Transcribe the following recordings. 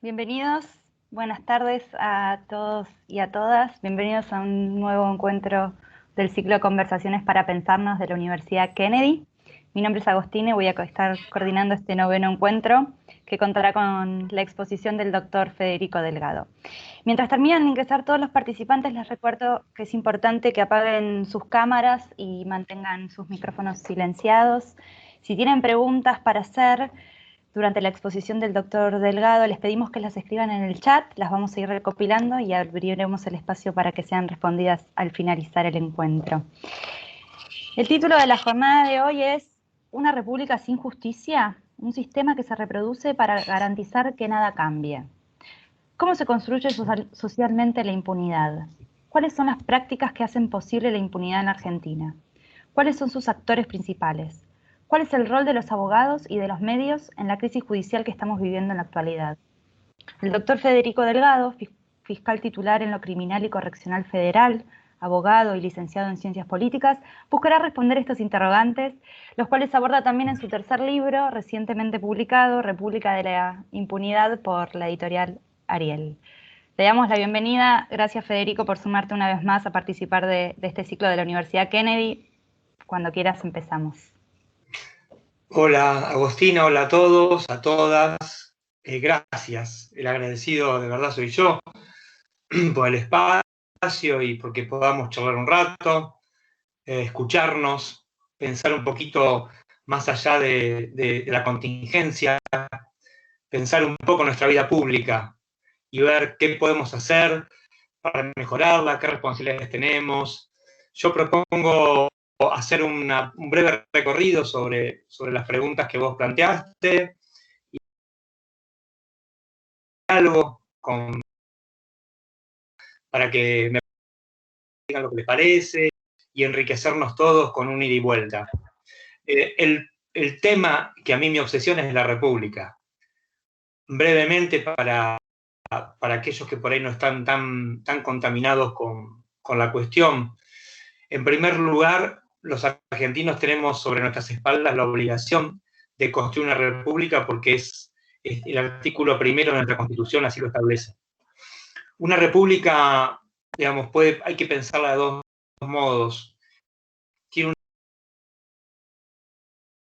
Bienvenidos, buenas tardes a todos y a todas. Bienvenidos a un nuevo encuentro del ciclo de conversaciones para pensarnos de la Universidad Kennedy. Mi nombre es Agostina y voy a estar coordinando este noveno encuentro que contará con la exposición del doctor Federico Delgado. Mientras terminan de ingresar todos los participantes, les recuerdo que es importante que apaguen sus cámaras y mantengan sus micrófonos silenciados. Si tienen preguntas para hacer durante la exposición del doctor Delgado, les pedimos que las escriban en el chat, las vamos a ir recopilando y abriremos el espacio para que sean respondidas al finalizar el encuentro. El título de la jornada de hoy es ¿Una república sin justicia? Un sistema que se reproduce para garantizar que nada cambie. ¿Cómo se construye socialmente la impunidad? ¿Cuáles son las prácticas que hacen posible la impunidad en Argentina? ¿Cuáles son sus actores principales? ¿Cuál es el rol de los abogados y de los medios en la crisis judicial que estamos viviendo en la actualidad? El doctor Federico Delgado, fiscal titular en lo criminal y correccional federal, abogado y licenciado en ciencias políticas, buscará responder estos interrogantes, los cuales aborda también en su tercer libro, recientemente publicado, República de la Impunidad, por la editorial Ariel. Te damos la bienvenida. Gracias, Federico, por sumarte una vez más a participar de este ciclo de la Universidad Kennedy. Cuando quieras empezamos. Hola Agostina, hola a todos, a todas. Gracias, el agradecido de verdad soy yo por el espacio y porque podamos charlar un rato, escucharnos, pensar un poquito más allá de la contingencia, pensar un poco nuestra vida pública y ver qué podemos hacer para mejorarla, qué responsabilidades tenemos. Yo propongo hacer un breve recorrido sobre las preguntas que vos planteaste y algo para que me digan lo que les parece y enriquecernos todos con un ida y vuelta. El tema que a mí me obsesiona es la República. Brevemente, para aquellos que por ahí no están tan contaminados con la cuestión. En primer lugar, los argentinos tenemos sobre nuestras espaldas la obligación de construir una república porque es el artículo primero de nuestra Constitución así lo establece. Una república, digamos, hay que pensarla de dos modos. Tiene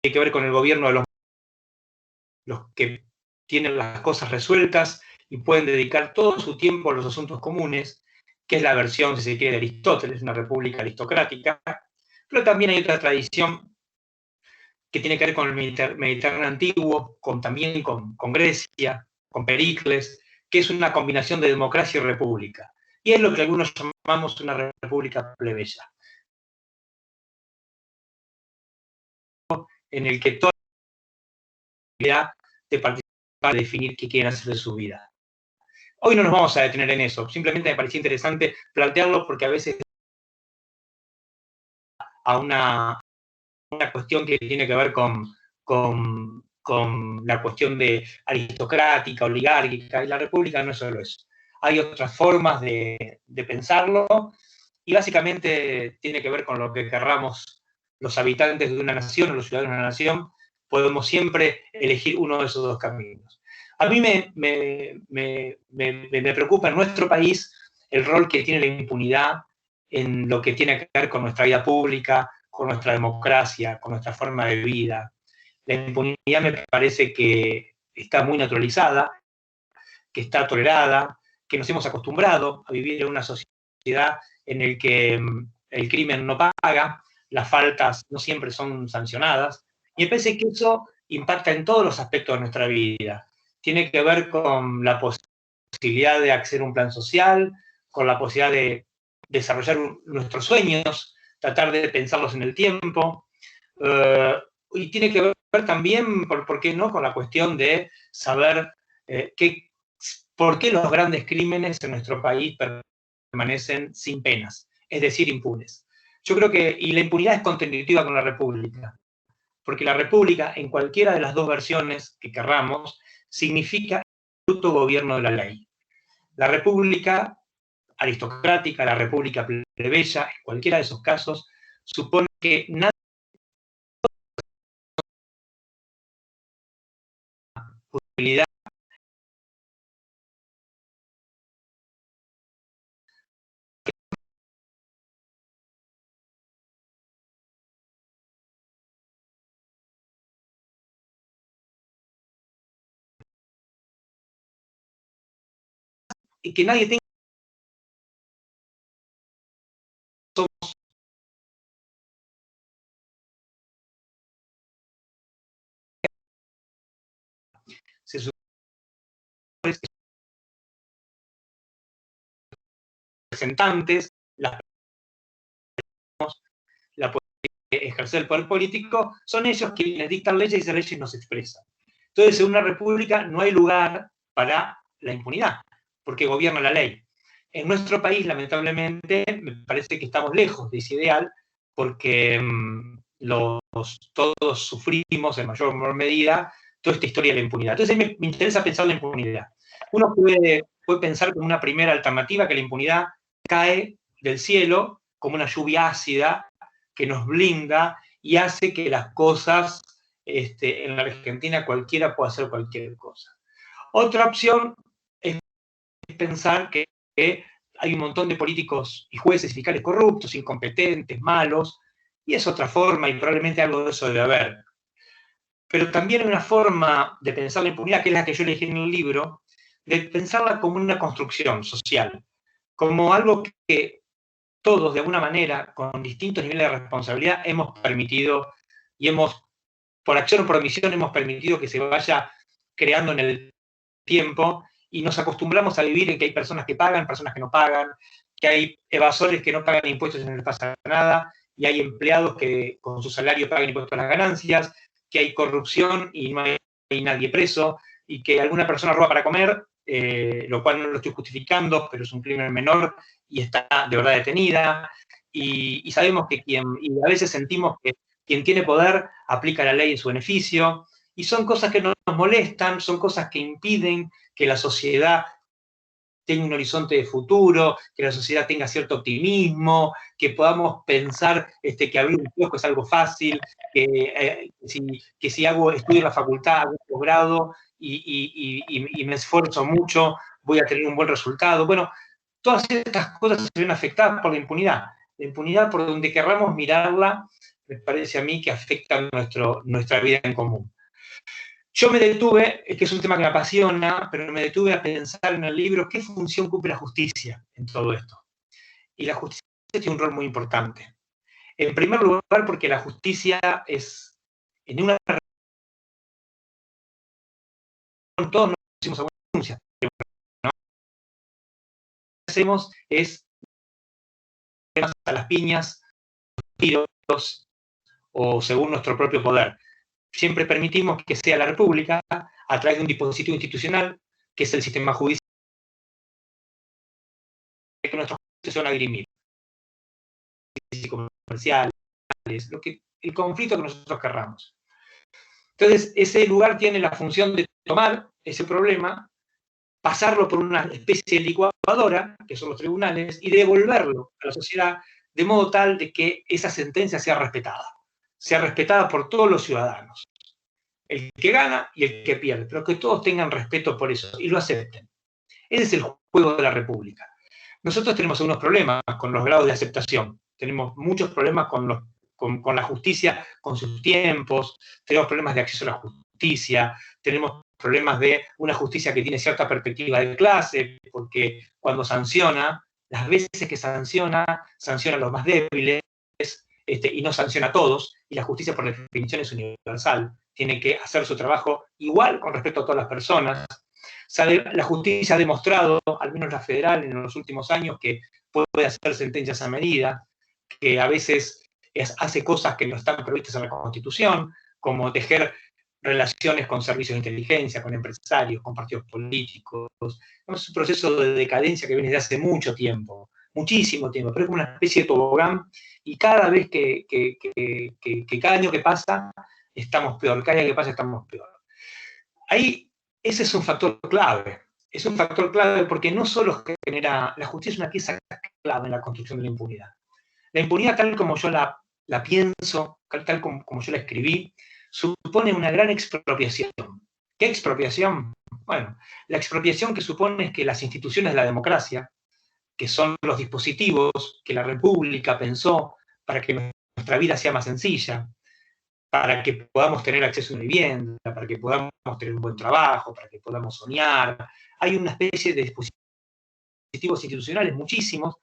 que ver con el gobierno de los que tienen las cosas resueltas y pueden dedicar todo su tiempo a los asuntos comunes, que es la versión, si se quiere, de Aristóteles, una república aristocrática. Pero también hay otra tradición que tiene que ver con el Mediterráneo antiguo, también con Grecia, con Pericles, que es una combinación de democracia y república. Y es lo que algunos llamamos una república plebeya, en el que toda la idea de participar, de definir qué quieren hacer de su vida. Hoy no nos vamos a detener en eso, simplemente me parecía interesante plantearlo porque a veces a una cuestión que tiene que ver con la cuestión de aristocrática, oligárquica, y la república no es solo eso. Hay otras formas de pensarlo y básicamente tiene que ver con lo que querramos los habitantes de una nación o los ciudadanos de una nación. Podemos siempre elegir uno de esos dos caminos. A mí me preocupa en nuestro país el rol que tiene la impunidad en lo que tiene que ver con nuestra vida pública, con nuestra democracia, con nuestra forma de vida. La impunidad me parece que está muy naturalizada, que está tolerada, que nos hemos acostumbrado a vivir en una sociedad en la que el crimen no paga, las faltas no siempre son sancionadas, y me parece que eso impacta en todos los aspectos de nuestra vida. Tiene que ver con la posibilidad de acceder a un plan social, con la posibilidad de desarrollar nuestros sueños, tratar de pensarlos en el tiempo, y tiene que ver también, ¿por qué no?, con la cuestión de saber por qué los grandes crímenes en nuestro país permanecen sin penas, es decir, impunes. Yo creo que, y la impunidad es constitutiva con la República, porque la República, en cualquiera de las dos versiones que querramos, significa el absoluto gobierno de la ley. La República aristocrática, la República plebeya, en cualquiera de esos casos, supone que nadie posibilidad y que nadie tenga se supone que representantes, la ejercer el poder político, son ellos quienes dictan leyes y esas leyes no se expresan. Entonces, en una república no hay lugar para la impunidad, porque gobierna la ley. En nuestro país, lamentablemente, me parece que estamos lejos de ese ideal, porque todos sufrimos en mayor o menor medida toda esta historia de la impunidad. Entonces, me interesa pensar la impunidad. Uno puede pensar como una primera alternativa que la impunidad cae del cielo como una lluvia ácida que nos blinda y hace que las cosas, en la Argentina cualquiera pueda hacer cualquier cosa. Otra opción es pensar que hay un montón de políticos y jueces y fiscales corruptos, incompetentes, malos, y es otra forma, y probablemente algo de eso debe haber. Pero también hay una forma de pensar la impunidad, que es la que yo elegí en el libro, de pensarla como una construcción social, como algo que todos, de alguna manera, con distintos niveles de responsabilidad, hemos permitido y por acción o por omisión, hemos permitido que se vaya creando en el tiempo y nos acostumbramos a vivir en que hay personas que pagan, personas que no pagan, que hay evasores que no pagan impuestos y no les pasa nada, y hay empleados que con su salario pagan impuestos a las ganancias, que hay corrupción y no hay nadie preso, y que alguna persona roba para comer, lo cual no lo estoy justificando, pero es un crimen menor y está de verdad detenida, y sabemos que y a veces sentimos que quien tiene poder aplica la ley en su beneficio, y son cosas que nos molestan, son cosas que impiden que la sociedad tenga un horizonte de futuro, que la sociedad tenga cierto optimismo, que podamos pensar que abrir un kiosco es algo fácil, que si estudio en la facultad, hago un posgrado y me esfuerzo mucho, voy a tener un buen resultado. Bueno, todas estas cosas se ven afectadas por la impunidad. La impunidad, por donde querramos mirarla, me parece a mí que afecta nuestra vida en común. Yo me detuve, que es un tema que me apasiona, pero me detuve a pensar en el libro qué función cumple la justicia en todo esto. Y la justicia tiene un rol muy importante. En primer lugar, porque la justicia es, en una todos nos hicimos alguna denuncia, ¿no? Lo que hacemos es a las piñas, tiros, o según nuestro propio poder. Siempre permitimos que sea la República, a través de un dispositivo institucional, que es el sistema judicial, que nuestros juicios se van a dirimir. Comerciales, el conflicto que nosotros querramos. Entonces, ese lugar tiene la función de tomar ese problema, pasarlo por una especie de licuadora, que son los tribunales, y devolverlo a la sociedad de modo tal de que esa sentencia sea respetada por todos los ciudadanos. El que gana y el que pierde, pero que todos tengan respeto por eso y lo acepten. Ese es el juego de la República. Nosotros tenemos algunos problemas con los grados de aceptación. Tenemos muchos problemas con con la justicia, con sus tiempos, tenemos problemas de acceso a la justicia, tenemos problemas de una justicia que tiene cierta perspectiva de clase, porque cuando sanciona, las veces que sanciona a los más débiles, y no sanciona a todos, y la justicia por definición es universal, tiene que hacer su trabajo igual con respecto a todas las personas. La justicia ha demostrado, al menos la federal en los últimos años, que puede hacer sentencias a medida, que a veces hace cosas que no están previstas en la Constitución, como tejer relaciones con servicios de inteligencia, con empresarios, con partidos políticos. Es un proceso de decadencia que viene desde hace mucho tiempo, muchísimo tiempo, pero es como una especie de tobogán, y cada vez cada año que pasa, estamos peor, cada año que pasa estamos peor. Ahí, ese es un factor clave. Es un factor clave porque no solo genera, la justicia es una pieza clave en la construcción de la impunidad. La impunidad, tal como yo la pienso, tal como yo la escribí, supone una gran expropiación. ¿Qué expropiación? Bueno, la expropiación que supone es que las instituciones de la democracia, que son los dispositivos que la República pensó para que nuestra vida sea más sencilla, para que podamos tener acceso a una vivienda, para que podamos tener un buen trabajo, para que podamos soñar. Hay una especie de dispositivos institucionales, muchísimos,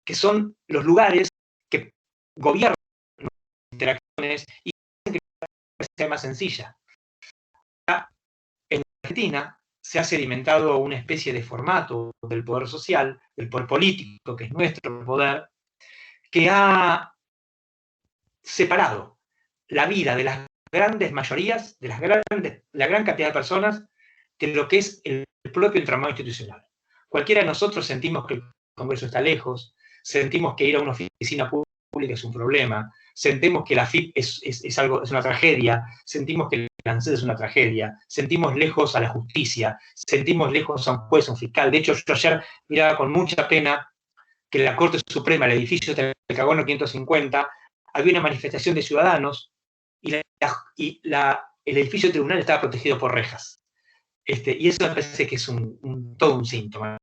que son los lugares que gobiernan las interacciones y hacen que la vida sea más sencilla. En Argentina se ha sedimentado una especie de formato del poder social, del poder político, que es nuestro poder, que ha separado la vida de las grandes mayorías, de la gran cantidad de personas, de lo que es el propio entramado institucional. Cualquiera de nosotros sentimos que el Congreso está lejos, sentimos que ir a una oficina pública es un problema, sentimos que la FIP es una tragedia, sentimos que el ANSES es una tragedia, sentimos lejos a la justicia, sentimos lejos a un juez, a un fiscal. De hecho, yo ayer miraba con mucha pena que en la Corte Suprema, el edificio del Cagono 550, había una manifestación de ciudadanos y el edificio del tribunal estaba protegido por rejas. Y eso me parece que es todo un síntoma,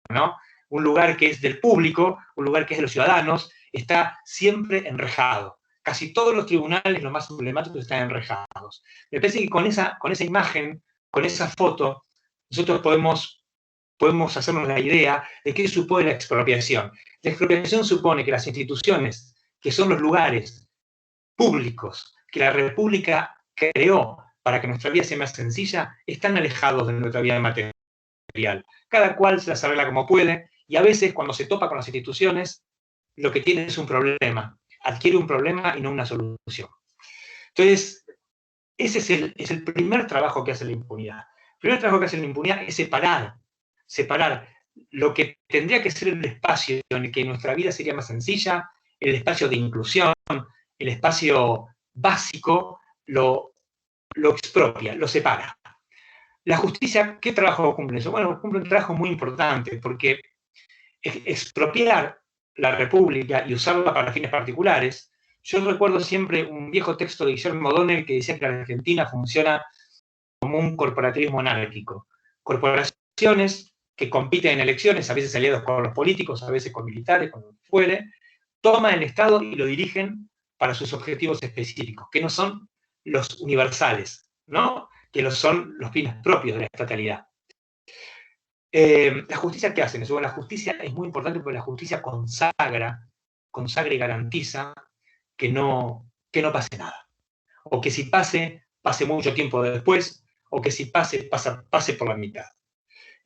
¿no? Un lugar que es del público, un lugar que es de los ciudadanos, está siempre enrejado. Casi todos los tribunales, los más emblemáticos, están enrejados. Me parece que con esa imagen, con esa foto, nosotros podemos hacernos la idea de qué supone la expropiación. La expropiación supone que las instituciones, que son los lugares públicos que la República creó para que nuestra vida sea más sencilla, están alejados de nuestra vida material. Cada cual se las arregla como puede, y a veces cuando se topa con las instituciones, lo que tiene es un problema, adquiere un problema y no una solución. Entonces, ese es el primer trabajo que hace la impunidad. El primer trabajo que hace la impunidad es separar lo que tendría que ser el espacio en el que nuestra vida sería más sencilla, el espacio de inclusión, el espacio básico, lo expropia, lo separa. La justicia, ¿qué trabajo cumple eso? Bueno, cumple un trabajo muy importante, porque expropiar la República y usarla para fines particulares. Yo recuerdo siempre un viejo texto de Guillermo O'Donnell que decía que la Argentina funciona como un corporativismo anárquico. Corporaciones que compiten en elecciones, a veces aliados con los políticos, a veces con militares, con lo que fuere, toman el Estado y lo dirigen para sus objetivos específicos, que no son los universales, ¿no? Que son los fines propios de la estatalidad. ¿La justicia qué hacen? La justicia es muy importante porque la justicia consagra y garantiza que no pase nada. O que si pase mucho tiempo después, o que si pase por la mitad.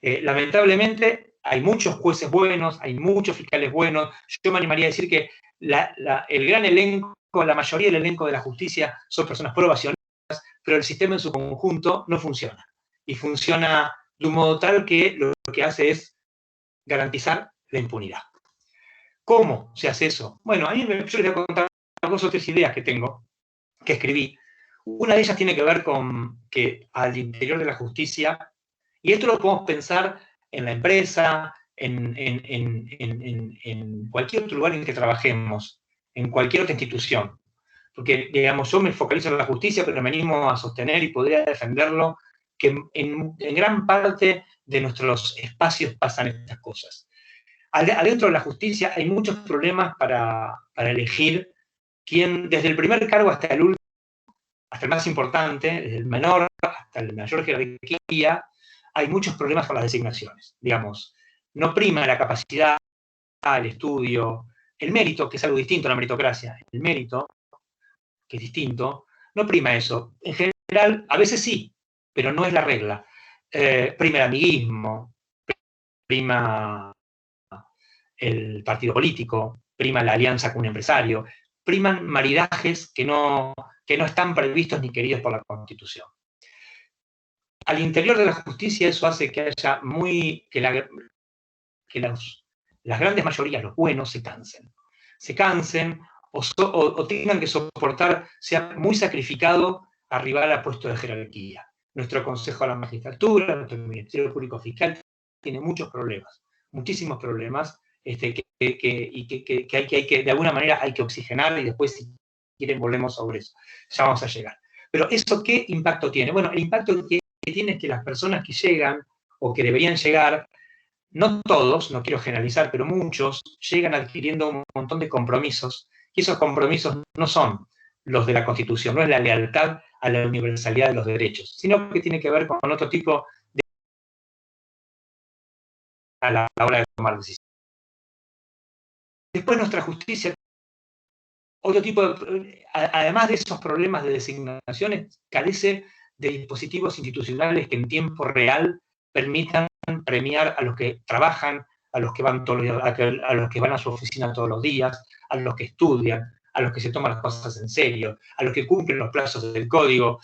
Lamentablemente, hay muchos jueces buenos, hay muchos fiscales buenos. Yo me animaría a decir que el gran elenco, la mayoría del elenco de la justicia son personas probacionistas, pero el sistema en su conjunto no funciona. Y funciona de un modo tal que lo que hace es garantizar la impunidad. ¿Cómo se hace eso? Bueno, yo les voy a contar 2 o 3 ideas que tengo, que escribí. Una de ellas tiene que ver con que al interior de la justicia, y esto lo podemos pensar en la empresa, en cualquier otro lugar en que trabajemos, en cualquier otra institución. Porque, digamos, yo me focalizo en la justicia, pero me animo a sostener y podría defenderlo, que en gran parte de nuestros espacios pasan estas cosas. Adentro de la justicia hay muchos problemas para elegir quien desde el primer cargo hasta el último, hasta el más importante, desde el menor hasta el mayor jerarquía, hay muchos problemas con las designaciones. Digamos, no prima la capacidad, el estudio, el mérito, que es algo distinto a la meritocracia, el mérito, que es distinto, no prima eso. En general, a veces sí, pero no es la regla. Prima el amiguismo, prima el partido político, prima la alianza con un empresario, priman maridajes que no están previstos ni queridos por la Constitución. Al interior de la justicia eso hace que haya las grandes mayorías, los buenos, se cansen o tengan que soportar, sea muy sacrificado arribar a puestos de jerarquía. Nuestro Consejo de la Magistratura, nuestro Ministerio Público Fiscal tiene muchos problemas, muchísimos problemas, que hay que, de alguna manera, hay que oxigenar, y después, si quieren, volvemos sobre eso. Ya vamos a llegar. Pero ¿eso qué impacto tiene? Bueno, el impacto que tiene es que las personas que llegan, o que deberían llegar, no todos, no quiero generalizar, pero muchos, llegan adquiriendo un montón de compromisos, y esos compromisos no son los de la Constitución, no es la lealtad a la universalidad de los derechos, sino que tiene que ver con otro tipo de a la hora de tomar decisiones. Después nuestra justicia, otro tipo además de esos problemas de designaciones, carece de dispositivos institucionales que en tiempo real permitan premiar a los que trabajan, a los que van a los que van a su oficina todos los días, a los que estudian, a los que se toman las cosas en serio, a los que cumplen los plazos del código.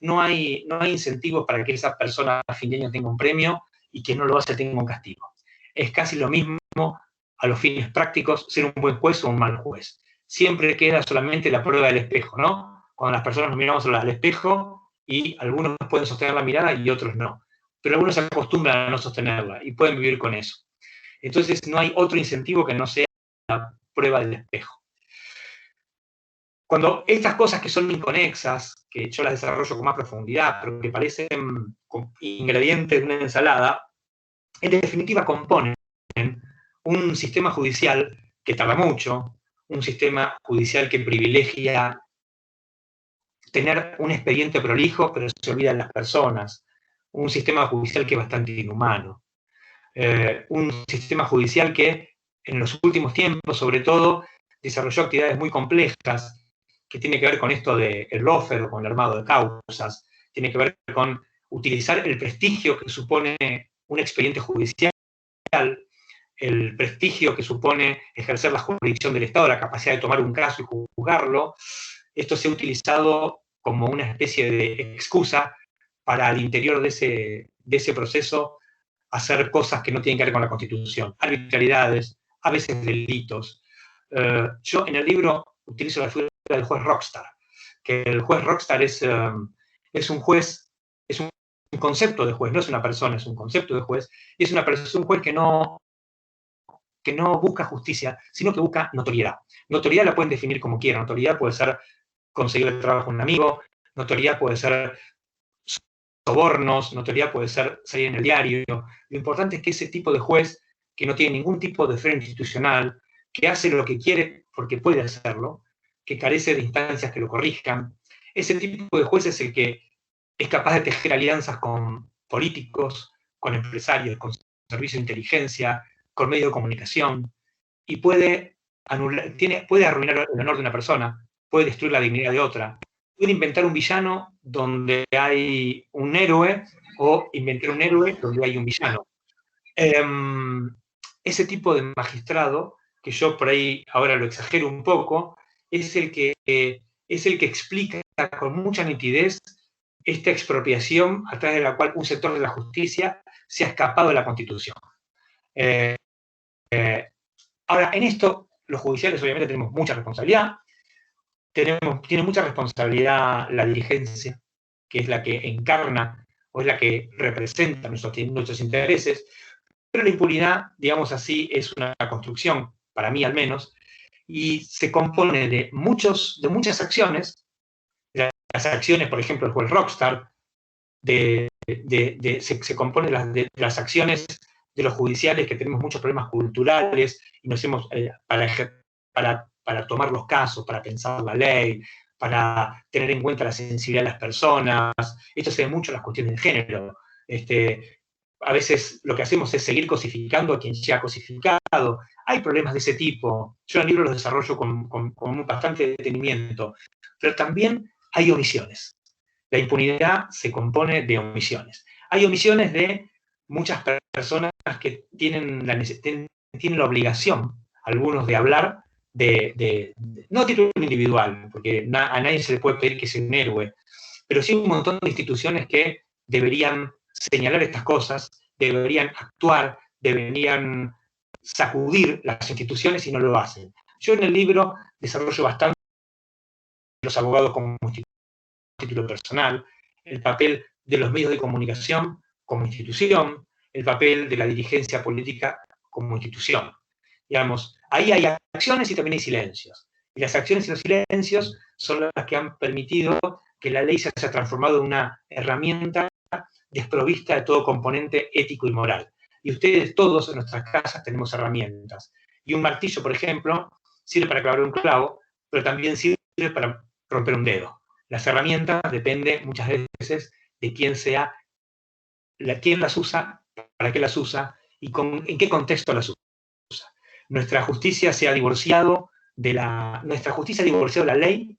No hay incentivos para que esa persona a fin de año tenga un premio y que no lo hace tenga un castigo. Es casi lo mismo a los fines prácticos ser un buen juez o un mal juez. Siempre queda solamente la prueba del espejo, ¿no? Cuando las personas nos miramos al espejo y algunos pueden sostener la mirada y otros no. Pero algunos se acostumbran a no sostenerla y pueden vivir con eso. Entonces no hay otro incentivo que no sea la prueba del espejo. Cuando estas cosas que son inconexas, que yo las desarrollo con más profundidad, pero que parecen ingredientes de una ensalada, en definitiva componen un sistema judicial que tarda mucho, un sistema judicial que privilegia tener un expediente prolijo, pero se olvidan las personas, un sistema judicial que es bastante inhumano, un sistema judicial que en los últimos tiempos, sobre todo, desarrolló actividades muy complejas, que tiene que ver con esto del lawfare o con el armado de causas, tiene que ver con utilizar el prestigio que supone un expediente judicial, el prestigio que supone ejercer la jurisdicción del Estado, la capacidad de tomar un caso y juzgarlo. Esto se ha utilizado como una especie de excusa para al interior de ese proceso hacer cosas que no tienen que ver con la Constitución, arbitrariedades, a veces delitos. Yo en el libro utilizo la figura del juez rockstar, que el juez rockstar es un juez, es un concepto de juez, no es una persona, es un concepto de juez, y es un juez que no busca justicia, sino que busca notoriedad. Notoriedad la pueden definir como quieran. Notoriedad puede ser conseguir el trabajo de un amigo, notoriedad puede ser sobornos, notoriedad puede ser salir en el diario. Lo importante es que ese tipo de juez, que no tiene ningún tipo de freno institucional, que hace lo que quiere porque puede hacerlo, que carece de instancias que lo corrijan, ese tipo de juez es el que es capaz de tejer alianzas con políticos, con empresarios, con servicios de inteligencia, con medios de comunicación, y puede arruinar el honor de una persona, puede destruir la dignidad de otra, puede inventar un villano donde hay un héroe, o inventar un héroe donde hay un villano. Ese tipo de magistrado, que yo por ahí ahora lo exagero un poco, es el que explica con mucha nitidez esta expropiación a través de la cual un sector de la justicia se ha escapado de la Constitución. Ahora, en esto, los judiciales obviamente tenemos mucha responsabilidad, tiene mucha responsabilidad la dirigencia, que es la que encarna o es la que representa nuestros intereses, pero la impunidad, digamos así, es una construcción, para mí al menos, y se compone de muchas acciones, las acciones, por ejemplo, el juez Rockstar, se compone de las acciones de los judiciales, que tenemos muchos problemas culturales y nos hemos, para para tomar los casos, para pensar la ley, para tener en cuenta la sensibilidad de las personas. Esto se ve mucho en las cuestiones de género. A veces lo que hacemos es seguir cosificando a quien ya ha cosificado. Hay problemas de ese tipo. Yo en el libro los desarrollo con bastante detenimiento. Pero también hay omisiones. La impunidad se compone de omisiones. Hay omisiones de muchas personas que tienen la obligación, algunos, de hablar no a título individual, porque a nadie se le puede pedir que sea un héroe, pero sí un montón de instituciones que deberían señalar estas cosas, deberían actuar, deberían sacudir las instituciones y no lo hacen. Yo en el libro desarrollo bastante los abogados como título personal, el papel de los medios de comunicación como institución, el papel de la dirigencia política como institución. Digamos, ahí hay acciones y también hay silencios. Y las acciones y los silencios son las que han permitido que la ley se haya transformado en una herramienta desprovista de todo componente ético y moral. Y ustedes todos en nuestras casas tenemos herramientas. Y un martillo, por ejemplo, sirve para clavar un clavo, pero también sirve para romper un dedo. Las herramientas dependen muchas veces de quién quién las usa, para qué las usa y en qué contexto las usa. Nuestra justicia se ha divorciado de la ley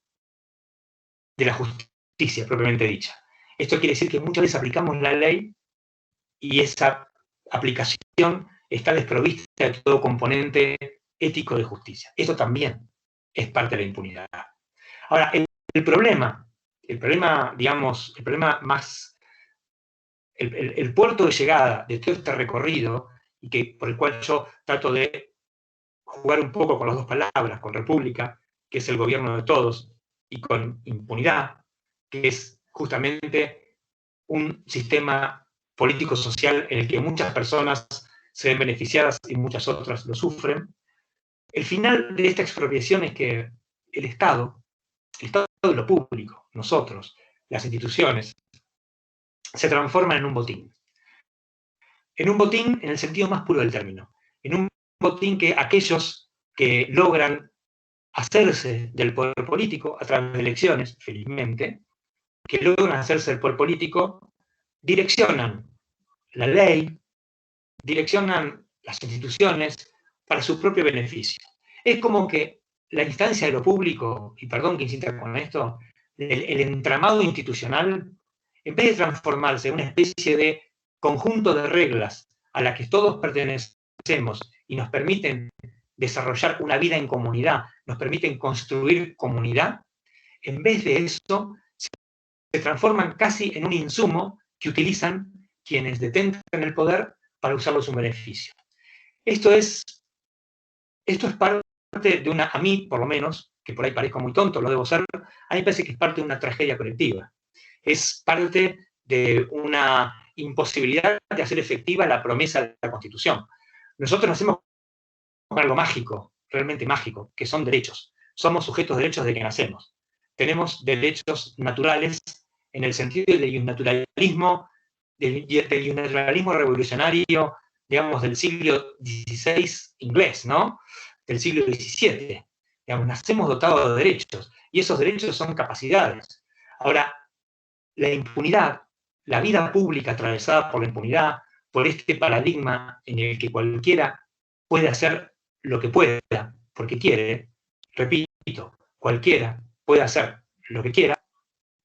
de la justicia propiamente dicha. Esto quiere decir que muchas veces aplicamos la ley y esa aplicación está desprovista de todo componente ético de justicia. Esto también es parte de la impunidad. Ahora, el problema, digamos, el problema más, el puerto de llegada de todo este recorrido, y por el cual yo trato de jugar un poco con las dos palabras, con república, que es el gobierno de todos, y con impunidad, que es justamente un sistema político-social en el que muchas personas se ven beneficiadas y muchas otras lo sufren. El final de esta expropiación es que el Estado de lo público, nosotros, las instituciones, se transforman en un botín. En un botín en el sentido más puro del término. En un botín que aquellos que logran hacerse del poder político a través de elecciones, felizmente, que logran hacerse del poder político, direccionan la ley, direccionan las instituciones para su propio beneficio. Es como que la instancia de lo público, y perdón que insista con esto, el entramado institucional, en vez de transformarse en una especie de conjunto de reglas a las que todos pertenecemos y nos permiten desarrollar una vida en comunidad, nos permiten construir comunidad, en vez de eso se transforman casi en un insumo que utilizan quienes detentan el poder para usarlo a su beneficio. Esto es parte de una, a mí por lo menos, que por ahí parezco muy tonto, lo debo ser, a mí me parece que es parte de una tragedia colectiva. Es parte de una imposibilidad de hacer efectiva la promesa de la Constitución. Nosotros nacemos con algo mágico, realmente mágico, que son derechos. Somos sujetos de derechos desde que nacemos. Tenemos derechos naturales en el sentido del naturalismo revolucionario, digamos, del siglo XVI inglés, ¿no? Del siglo XVII. Digamos, nacemos dotados de derechos, y esos derechos son capacidades. Ahora, la impunidad, la vida pública atravesada por la impunidad, por este paradigma en el que cualquiera puede hacer lo que pueda, porque quiere, repito, cualquiera puede hacer lo que quiera,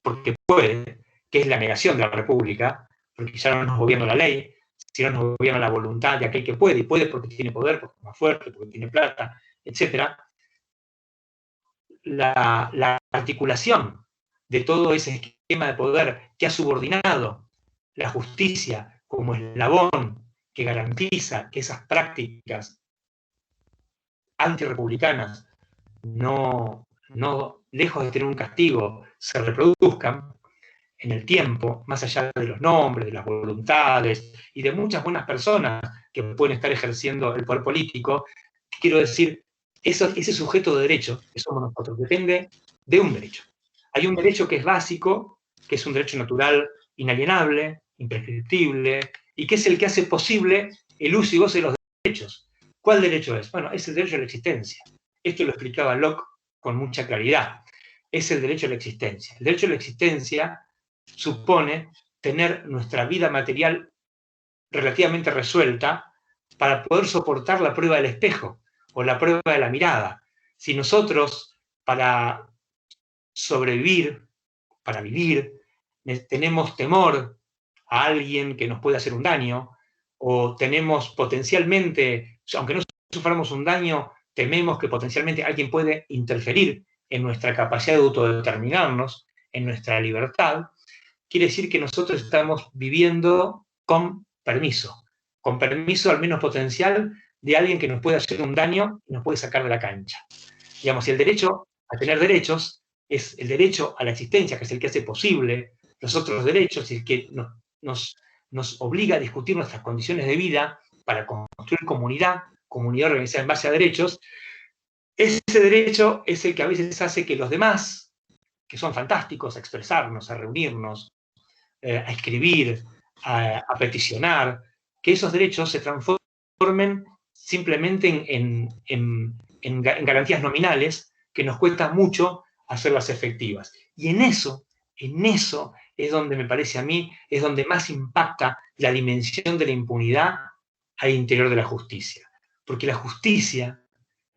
porque puede, que es la negación de la república, porque ya no nos gobierna la ley, sino nos gobierna la voluntad de aquel que puede, y puede porque tiene poder, porque es más fuerte, porque tiene plata, etc. La articulación de todo ese esquema de poder que ha subordinado la justicia como eslabón que garantiza que esas prácticas antirrepublicanas no, lejos de tener un castigo, se reproduzcan en el tiempo, más allá de los nombres, de las voluntades y de muchas buenas personas que pueden estar ejerciendo el poder político. Quiero decir, ese sujeto de derecho que somos nosotros depende de un derecho. Hay un derecho que es básico, que es un derecho natural inalienable, imprescriptible, y que es el que hace posible el uso y goce de los derechos. ¿Cuál derecho es? Bueno, es el derecho a la existencia. Esto lo explicaba Locke con mucha claridad. Es el derecho a la existencia. El derecho a la existencia supone tener nuestra vida material relativamente resuelta para poder soportar la prueba del espejo o la prueba de la mirada. Si nosotros, para sobrevivir, para vivir, tenemos temor a alguien que nos puede hacer un daño, o tenemos potencialmente, aunque no suframos un daño, tememos que potencialmente alguien puede interferir en nuestra capacidad de autodeterminarnos, en nuestra libertad, quiere decir que nosotros estamos viviendo con permiso al menos potencial de alguien que nos puede hacer un daño y nos puede sacar de la cancha. Digamos, y el derecho a tener derechos es el derecho a la existencia, que es el que hace posible los otros derechos y el que nos obliga a discutir nuestras condiciones de vida para construir comunidad organizada en base a derechos. Ese derecho es el que a veces hace que los demás, que son fantásticos, a expresarnos, a reunirnos, a escribir, a peticionar, que esos derechos se transformen simplemente en garantías nominales que nos cuesta mucho hacerlas efectivas. Y en eso es donde me parece a mí, es donde más impacta la dimensión de la impunidad al interior de la justicia. Porque la justicia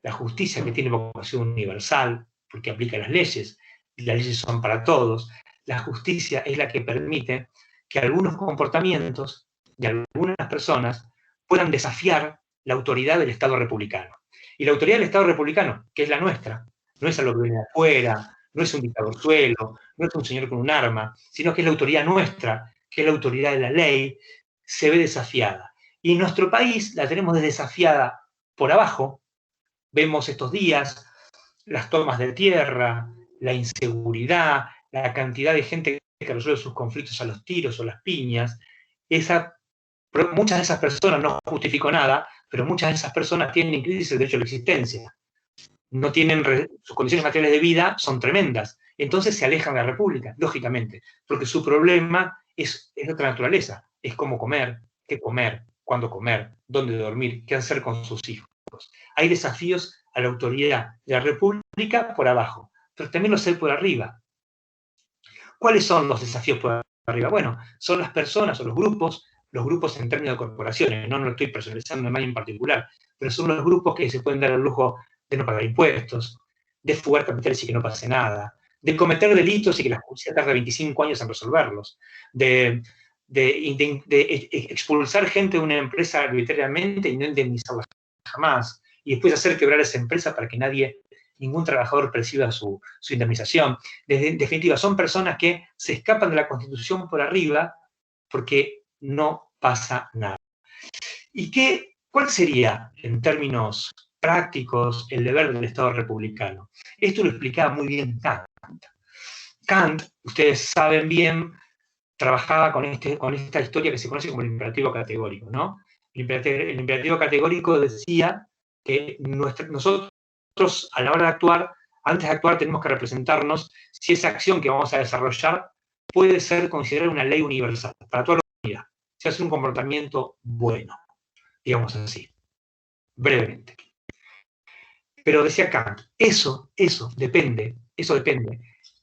que tiene vocación universal, porque aplica las leyes, y las leyes son para todos, la justicia es la que permite que algunos comportamientos de algunas personas puedan desafiar la autoridad del Estado republicano. Y la autoridad del Estado republicano, que es la nuestra, no es algo que viene de afuera, no es un dictadorzuelo, no es un señor con un arma, sino que es la autoridad nuestra, que es la autoridad de la ley, se ve desafiada. Y en nuestro país la tenemos desafiada por abajo. Vemos estos días las tomas de tierra, la inseguridad, la cantidad de gente que resuelve sus conflictos a los tiros o las piñas. Muchas de esas personas, no justifico nada, pero muchas de esas personas tienen en crisis el derecho a la existencia. No tienen, sus condiciones materiales de vida son tremendas. Entonces se alejan de la República, lógicamente, porque su problema es otra naturaleza. Es cómo comer, qué comer, cuándo comer, dónde dormir, qué hacer con sus hijos. Hay desafíos a la autoridad de la República por abajo, pero también los hay por arriba. ¿Cuáles son los desafíos por arriba? Bueno, son las personas o los grupos en términos de corporaciones, no lo estoy personalizando en nadie en particular, pero son los grupos que se pueden dar el lujo de no pagar impuestos, de fugar capitales y que no pase nada, de cometer delitos y que la justicia tarde 25 años en resolverlos, de expulsar gente de una empresa arbitrariamente y no indemnizarla jamás, y después hacer quebrar esa empresa para que ningún trabajador perciba su indemnización. En definitiva, son personas que se escapan de la Constitución por arriba porque no pasa nada. ¿Y cuál sería, en términos prácticos, el deber del Estado republicano? Esto lo explicaba muy bien Kant. Kant, ustedes saben bien, trabajaba con esta historia que se conoce como el imperativo categórico, ¿no? El imperativo categórico decía que nosotros, a la hora de actuar, antes de actuar tenemos que representarnos si esa acción que vamos a desarrollar puede ser considerada una ley universal para toda la humanidad, si hace un comportamiento bueno, digamos así, brevemente. Pero decía Kant, eso depende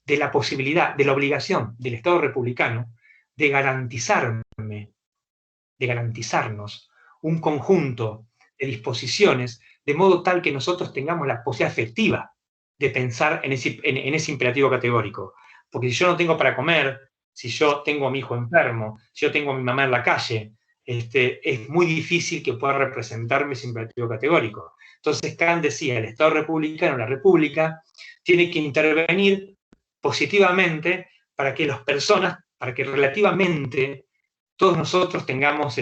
de la posibilidad, de la obligación del Estado republicano de garantizarnos un conjunto de disposiciones de modo tal que nosotros tengamos la posibilidad efectiva de pensar en ese imperativo categórico. Porque si yo no tengo para comer, si yo tengo a mi hijo enfermo, si yo tengo a mi mamá en la calle, es muy difícil que pueda representarme ese imperativo categórico. Entonces Kant decía, el Estado republicano, la República, tiene que intervenir positivamente para que relativamente todos nosotros tengamos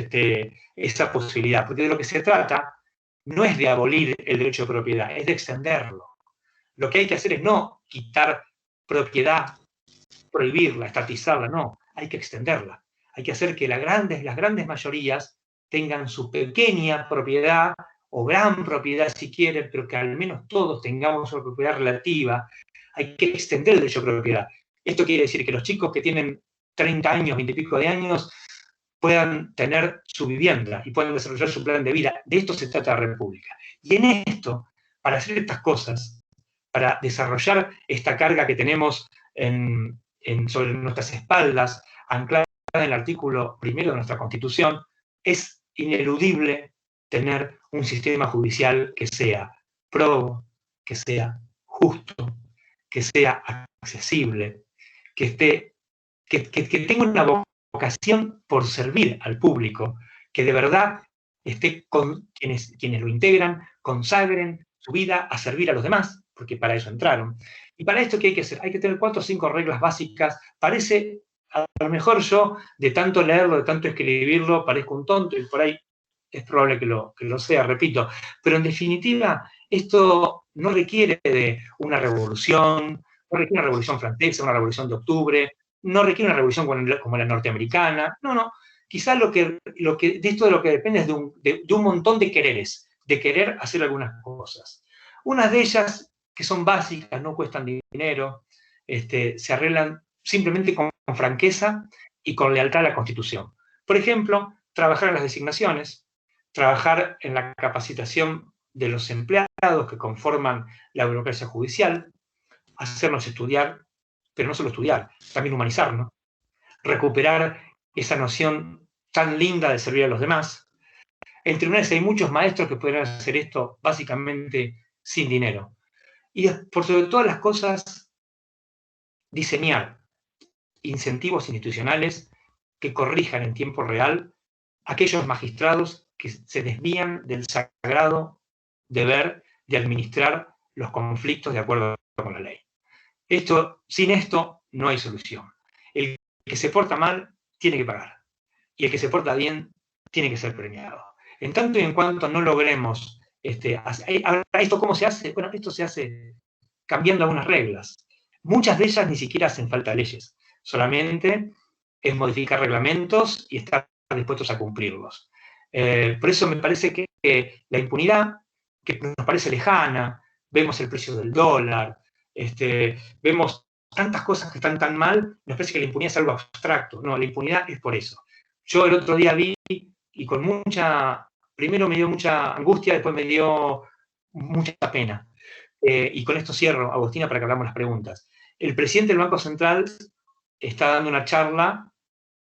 esa posibilidad. Porque de lo que se trata no es de abolir el derecho de propiedad, es de extenderlo. Lo que hay que hacer es no quitar propiedad, prohibirla, estatizarla, no, hay que extenderla. Hay que hacer que las grandes mayorías tengan su pequeña propiedad o gran propiedad si quieren, pero que al menos todos tengamos una propiedad relativa. Hay que extender el derecho de propiedad. Esto quiere decir que los chicos que tienen 30 años, 20 y pico de años, puedan tener su vivienda y puedan desarrollar su plan de vida. De esto se trata la República. Y en esto para hacer estas cosas, para desarrollar esta carga que tenemos sobre nuestras espaldas, anclada en el artículo 1 de nuestra Constitución, es ineludible tener un sistema judicial que sea próbo, que sea justo, que sea accesible, que tenga una vocación por servir al público, que de verdad esté con quienes lo integran, consagren su vida a servir a los demás, porque para eso entraron. Y para esto, ¿qué hay que hacer? Hay que tener 4 o 5 reglas básicas. Parece, a lo mejor yo, de tanto leerlo, de tanto escribirlo, parezco un tonto, y por ahí es probable que lo sea, repito. Pero en definitiva, esto no requiere de una revolución, no requiere una revolución francesa, una revolución de octubre, no requiere una revolución como la norteamericana, no. Quizás de esto de lo que depende es de un montón de quereres, de querer hacer algunas cosas. Unas de ellas, que son básicas, no cuestan dinero, se arreglan simplemente con franqueza y con lealtad a la Constitución. Por ejemplo, trabajar en las designaciones, trabajar en la capacitación de los empleados que conforman la burocracia judicial, hacernos estudiar, pero no solo estudiar, también humanizarnos, recuperar esa noción tan linda de servir a los demás. En tribunales hay muchos maestros que podrían hacer esto básicamente sin dinero. Y por sobre todas las cosas, diseñar incentivos institucionales que corrijan en tiempo real aquellos magistrados que se desvían del sagrado deber de administrar los conflictos de acuerdo con la ley. Sin esto no hay solución. El que se porta mal tiene que pagar. Y el que se porta bien tiene que ser premiado. En tanto y en cuanto no logremos ¿esto cómo se hace? Bueno, esto se hace cambiando algunas reglas. Muchas de ellas ni siquiera hacen falta leyes. Solamente es modificar reglamentos y estar dispuestos a cumplirlos. Por eso me parece que la impunidad, que nos parece lejana, vemos el precio del dólar, vemos tantas cosas que están tan mal, nos parece que la impunidad es algo abstracto. No, la impunidad es por eso. Yo el otro día vi, y primero me dio mucha angustia, después me dio mucha pena. Y con esto cierro, Agostina, para que hagamos las preguntas. El presidente del Banco Central está dando una charla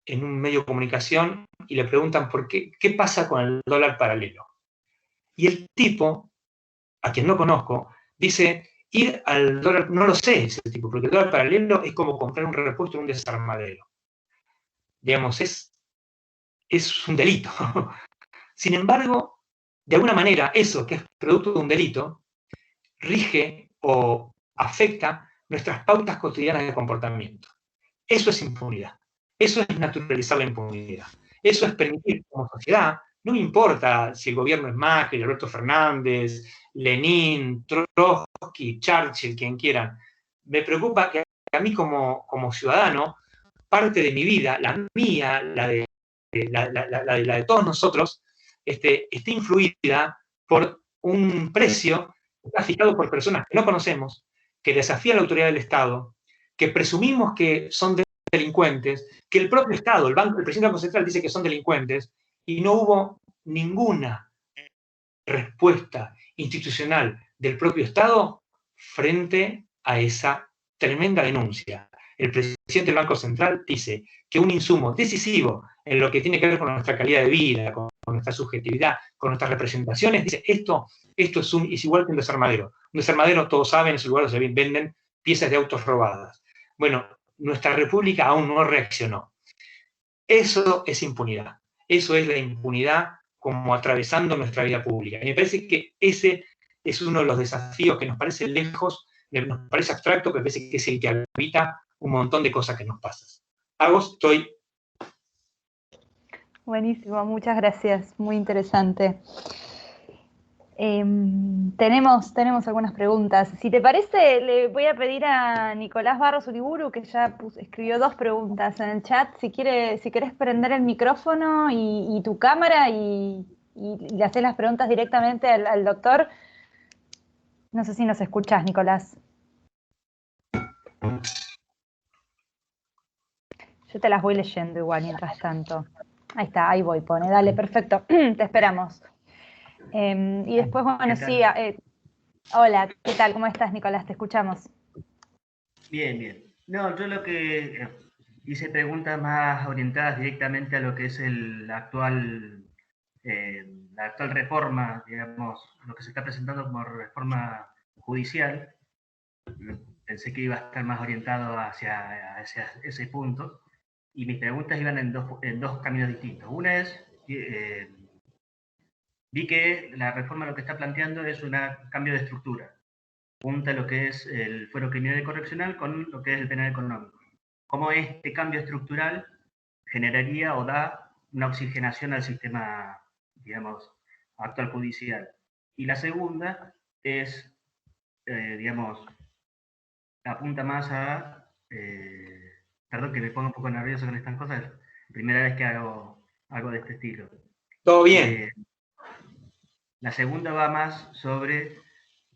en un medio de comunicación y le preguntan qué pasa con el dólar paralelo. Y el tipo, a quien no conozco, dice, ir al dólar, no lo sé ese tipo, porque el dólar paralelo es como comprar un repuesto en un desarmadero. Digamos, es un delito. Sin embargo, de alguna manera, eso que es producto de un delito, rige o afecta nuestras pautas cotidianas de comportamiento. Eso es impunidad. Eso es naturalizar la impunidad. Eso es permitir como sociedad, no me importa si el gobierno es Macri, Alberto Fernández, Lenin, Trotsky, Churchill, quien quieran. Me preocupa que a mí como ciudadano, parte de mi vida, la mía, la de todos nosotros, esté influida por un precio que está fijado por personas que no conocemos, que desafían la autoridad del Estado, que presumimos que son delincuentes, que el propio Estado, el presidente del Banco Central dice que son delincuentes, y no hubo ninguna respuesta institucional del propio Estado frente a esa tremenda denuncia. El presidente del Banco Central dice que un insumo decisivo en lo que tiene que ver con nuestra calidad de vida, con nuestra subjetividad, con nuestras representaciones, dice, esto es igual que un desarmadero. Un desarmadero, todos saben, es el lugar donde se venden piezas de autos robadas. Bueno, nuestra república aún no reaccionó. Eso es impunidad. Eso es la impunidad como atravesando nuestra vida pública. Y me parece que ese es uno de los desafíos que nos parece lejos, nos parece abstracto, pero parece que es el que habita un montón de cosas que nos pasan. Estoy. Buenísimo, muchas gracias, muy interesante. Tenemos algunas preguntas. Si te parece, le voy a pedir a Nicolás Barros Uriburu, que ya escribió 2 preguntas en el chat, si querés prender el micrófono y tu cámara y le haces las preguntas directamente al doctor. No sé si nos escuchás, Nicolás. Yo te las voy leyendo igual mientras tanto. Ahí está, ahí voy, pone. Dale, perfecto. Te esperamos. Y después, bueno, sí, Hola, ¿qué tal? ¿Cómo estás, Nicolás? Te escuchamos. Bien, bien. No, yo lo que hice preguntas más orientadas directamente a lo que es la actual reforma, digamos, lo que se está presentando como reforma judicial. Pensé que iba a estar más orientado hacia ese punto. Y mis preguntas iban en dos caminos distintos. Una es, vi que la reforma lo que está planteando es un cambio de estructura. Junta lo que es el fuero criminal y correccional con lo que es el penal económico. Cómo este cambio estructural generaría o da una oxigenación al sistema, digamos, actual judicial. Y la segunda es, digamos, apunta más a, perdón que me pongo un poco nervioso con estas cosas, primera vez que hago algo de este estilo. Todo bien. La segunda va más sobre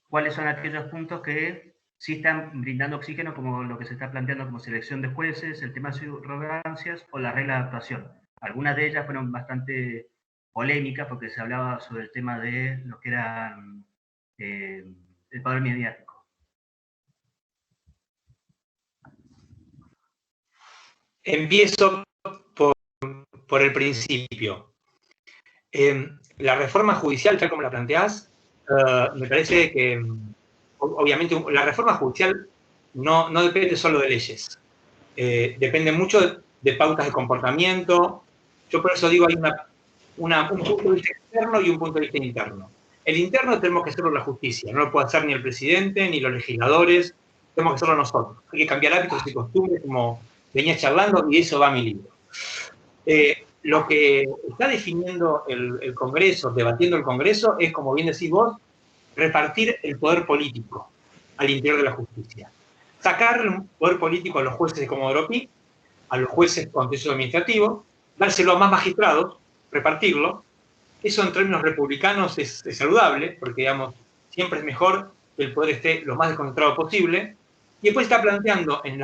cuáles son aquellos puntos que sí están brindando oxígeno, como lo que se está planteando como selección de jueces, el tema de subrogancias o la regla de actuación. Algunas de ellas fueron bastante polémicas porque se hablaba sobre el tema de lo que era el poder mediático. Empiezo por el principio. La reforma judicial, tal como la planteás, me parece que, obviamente, la reforma judicial no depende solo de leyes. Depende mucho de pautas de comportamiento. Yo por eso digo, hay un punto de vista externo y un punto de vista interno. El interno tenemos que hacerlo la justicia, no lo puede hacer ni el presidente ni los legisladores, tenemos que hacerlo nosotros. Hay que cambiar hábitos y costumbres, como venía charlando, y eso va a mi libro. Lo que está definiendo el Congreso, debatiendo el Congreso, es, como bien decís vos, repartir el poder político al interior de la justicia. Sacar el poder político a los jueces de Comodoro Pi, a los jueces contencioso administrativo, dárselo a más magistrados, repartirlo. Eso en términos republicanos es saludable, porque, digamos, siempre es mejor que el poder esté lo más desconcentrado posible. Y después está planteando en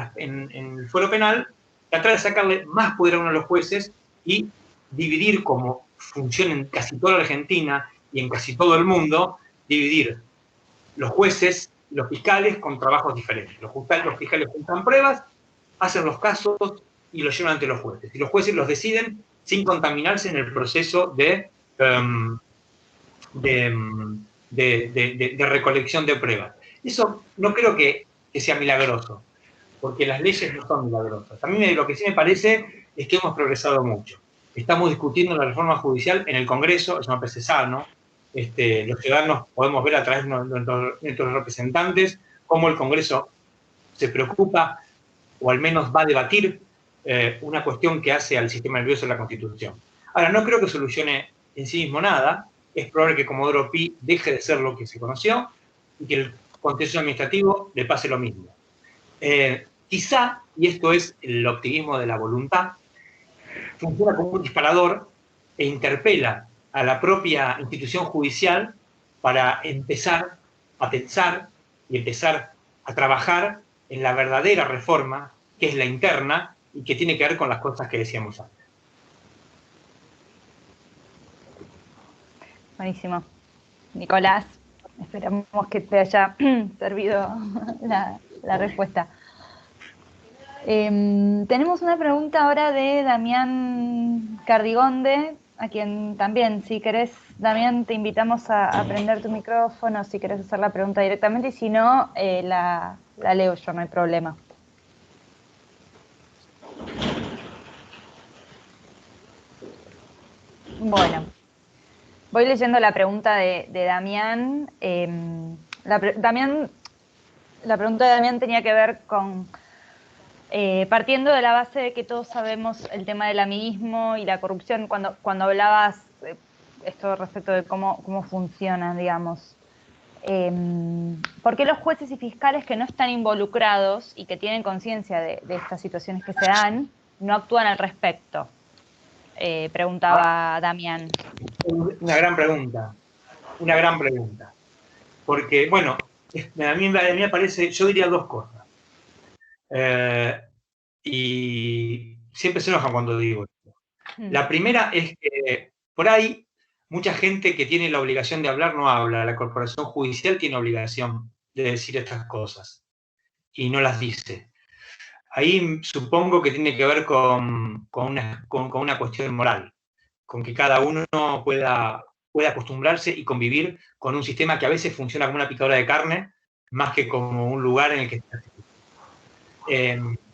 el fuero penal tratar de sacarle más poder a uno de los jueces y dividir, como funciona en casi toda la Argentina y en casi todo el mundo, dividir los jueces y los fiscales con trabajos diferentes. Los fiscales juntan pruebas, hacen los casos y los llevan ante los jueces. Y los jueces los deciden sin contaminarse en el proceso de recolección de pruebas. Eso no creo que sea milagroso, porque las leyes no son milagrosas. A mí lo que sí me parece es que hemos progresado mucho. Estamos discutiendo la reforma judicial en el Congreso, eso me parece sano. Los ciudadanos podemos ver a través de nuestros representantes cómo el Congreso se preocupa, o al menos va a debatir, una cuestión que hace al sistema nervioso de la Constitución. Ahora, no creo que solucione en sí mismo nada. Es probable que Comodoro Pi deje de ser lo que se conoció y que el contexto administrativo le pase lo mismo. Quizá, y esto es el optimismo de la voluntad, funciona como un disparador e interpela a la propia institución judicial para empezar a pensar y empezar a trabajar en la verdadera reforma, que es la interna y que tiene que ver con las cosas que decíamos antes. Buenísimo. Nicolás, esperamos que te haya servido la respuesta. Tenemos una pregunta ahora de Damián Cardigonde, a quien también, si querés, Damián, te invitamos a prender tu micrófono, si querés hacer la pregunta directamente, y si no, la leo yo, no hay problema. Bueno, voy leyendo la pregunta de Damián. La pregunta de Damián tenía que ver con... partiendo de la base de que todos sabemos el tema del amiguismo y la corrupción, cuando hablabas esto respecto de cómo funcionan, digamos, ¿por qué los jueces y fiscales que no están involucrados y que tienen conciencia de estas situaciones que se dan, no actúan al respecto? Preguntaba Damián. Una gran pregunta, porque, bueno, a mí me parece, yo diría dos cosas. Y siempre se enojan cuando digo esto. La primera es que por ahí mucha gente que tiene la obligación de hablar no habla. La corporación judicial tiene obligación de decir estas cosas y no las dice. Ahí supongo que tiene que ver con una cuestión moral, con que cada uno pueda acostumbrarse y convivir con un sistema que a veces funciona como una picadora de carne, más que como un lugar en el que...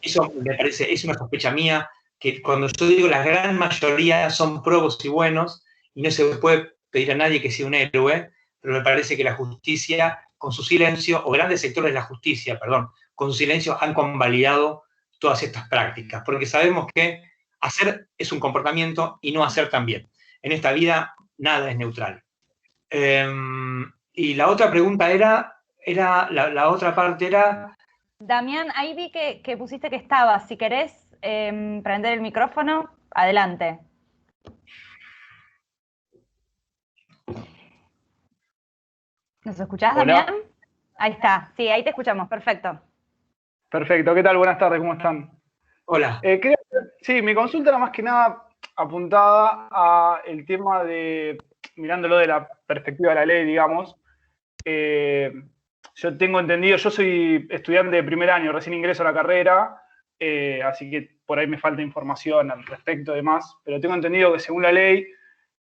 eso me parece, es una sospecha mía, que cuando yo digo la gran mayoría son probos y buenos, y no se puede pedir a nadie que sea un héroe, pero me parece que la justicia, con su silencio, o grandes sectores de la justicia, perdón, con su silencio han convalidado todas estas prácticas, porque sabemos que hacer es un comportamiento y no hacer también. En esta vida nada es neutral. Y la otra pregunta la otra parte era... Damián, ahí vi que pusiste que estabas. Si querés prender el micrófono, adelante. ¿Nos escuchás, Hola. Damián? Ahí está, sí, ahí te escuchamos, perfecto. Perfecto, ¿qué tal? Buenas tardes, ¿cómo están? Hola. Sí, mi consulta era más que nada apuntada a el tema de, mirándolo de la perspectiva de la ley, digamos. Yo tengo entendido, yo soy estudiante de primer año, recién ingreso a la carrera, así que por ahí me falta información al respecto y demás, pero tengo entendido que según la ley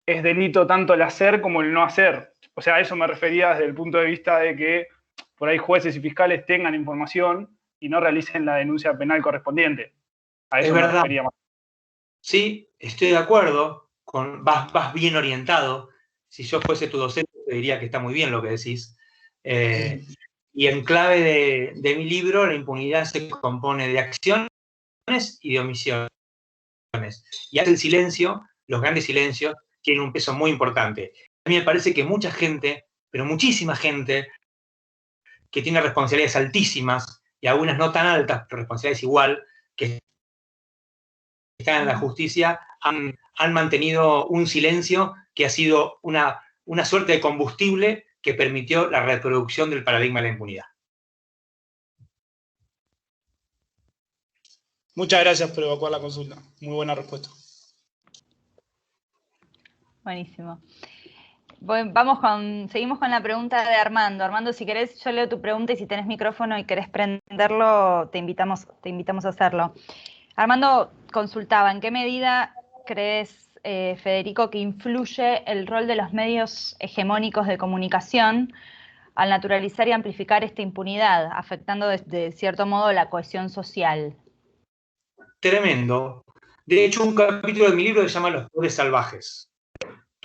es delito tanto el hacer como el no hacer. O sea, a eso me refería desde el punto de vista de que por ahí jueces y fiscales tengan información y no realicen la denuncia penal correspondiente. A eso me refería más. Sí, estoy de acuerdo, vas bien orientado. Si yo fuese tu docente, te diría que está muy bien lo que decís. Y en clave de mi libro, la impunidad se compone de acciones y de omisiones. Y el silencio, los grandes silencios, tienen un peso muy importante. A mí me parece que mucha gente, pero muchísima gente, que tiene responsabilidades altísimas, y algunas no tan altas, pero responsabilidades igual, que están en la justicia, han mantenido un silencio que ha sido una suerte de combustible que permitió la reproducción del paradigma de la impunidad. Muchas gracias por evacuar la consulta. Muy buena respuesta. Buenísimo. Seguimos con la pregunta de Armando. Armando, si querés, yo leo tu pregunta y si tenés micrófono y querés prenderlo, te invitamos a hacerlo. Armando consultaba, ¿en qué medida crees, Federico, que influye el rol de los medios hegemónicos de comunicación al naturalizar y amplificar esta impunidad, afectando de cierto modo la cohesión social? Tremendo. De hecho, un capítulo de mi libro se llama Los poderes salvajes.